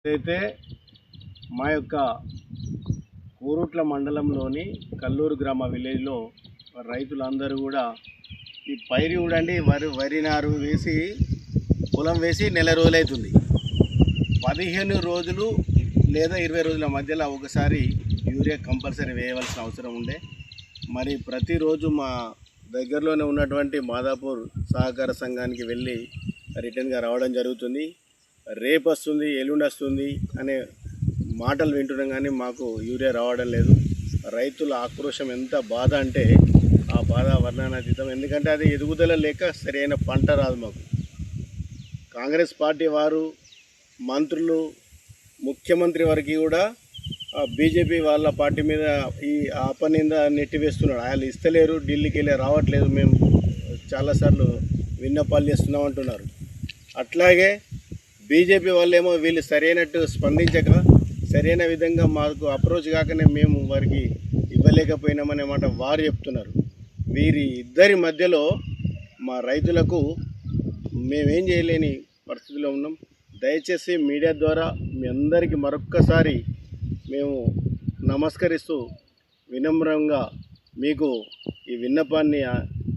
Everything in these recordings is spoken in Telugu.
అయితే మా యొక్క కోరుట్ల మండలంలోని కల్లూరు గ్రామ విలేజ్లో రైతులందరూ కూడా ఈ పైరు చూడండి, వరి నారు వేసి పొలం వేసి నెల రోజులవుతుంది. 15 రోజులు లేదా 20 రోజుల మధ్యలో ఒకసారి యూరియా కంపల్సరీ వేయవలసిన అవసరం ఉండే. మరి ప్రతిరోజు మా దగ్గరలోనే ఉన్నటువంటి మాదాపూర్ సహకార సంఘానికి వెళ్ళి రిటర్న్గా రావడం జరుగుతుంది. రేపు వస్తుంది, ఎల్లుండి వస్తుంది అనే మాటలు వింటున్నాం, కానీ మాకు యూరియా రావడం లేదు. రైతుల ఆక్రోశం ఎంత బాధ అంటే ఆ బాధ వర్ణనాతీతం. ఎందుకంటే అది ఎదుగుదల లేక సరైన పంట రాదు మాకు. కాంగ్రెస్ పార్టీ వారు, మంత్రులు, ముఖ్యమంత్రి వరకు కూడా బీజేపీ వాళ్ళ పార్టీ మీద ఈ అపనింద నెట్టివేస్తున్నాడు. వాళ్ళు ఇస్తలేరు, ఢిల్లీకి వెళ్ళి రావట్లేదు, మేము చాలాసార్లు విన్నపాలు చేస్తున్నాం అంటున్నారు. అట్లాగే బీజేపీ వాళ్ళేమో వీళ్ళు సరైనట్టు స్పందించక సరైన విధంగా మాకు అప్రోచ్ కాకనే మేము వారికి ఇవ్వలేకపోయినామనే మాట వారు చెప్తున్నారు. వీరి ఇద్దరి మధ్యలో మా రైతులకు మేమేం చేయలేని పరిస్థితిలో ఉన్నాం. దయచేసి మీడియా ద్వారా మీ అందరికీ మరొక్కసారి మేము నమస్కరిస్తూ వినమ్రంగా మీకు ఈ విన్నపాన్ని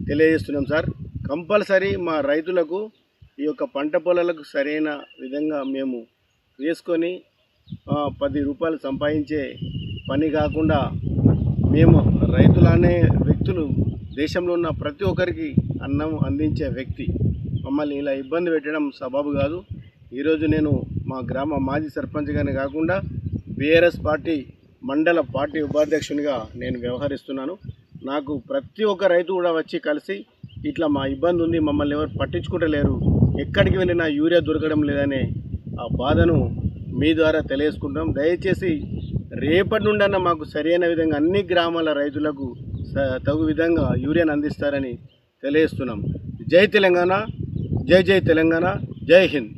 తెలియజేస్తున్నాం సార్. కంపల్సరీ మా రైతులకు ఈ యొక్క పంట పొలాలకు సరైన విధంగా మేము వేసుకొని 10 రూపాయలు సంపాదించే పని కాకుండా మేము రైతులు అనే వ్యక్తులు దేశంలో ఉన్న ప్రతి ఒక్కరికి అన్నం అందించే వ్యక్తి. మమ్మల్ని ఇలా ఇబ్బంది పెట్టడం సబబు కాదు. ఈరోజు నేను మా గ్రామ మాజీ సర్పంచ్గానే కాకుండా బీఆర్ఎస్ పార్టీ మండల పార్టీ ఉపాధ్యక్షునిగా నేను వ్యవహరిస్తున్నాను. నాకు ప్రతి ఒక్క రైతు కూడా వచ్చి కలిసి ఇట్లా మా ఇబ్బంది ఉంది, మమ్మల్ని ఎవరు పట్టించుకుంటలేరు, ఎక్కడికి వెళ్ళినా యూరియా దొరకడం లేదనే ఆ బాధను మీ ద్వారా తెలియజేసుకుంటాం. దయచేసి రేపటి నుండన్నా మాకు సరైన విధంగా అన్ని గ్రామాల రైతులకు తగు విధంగా యూరియాను అందిస్తారని తెలియజేస్తున్నాం. జై తెలంగాణ, జై జై తెలంగాణ, జై హింద్.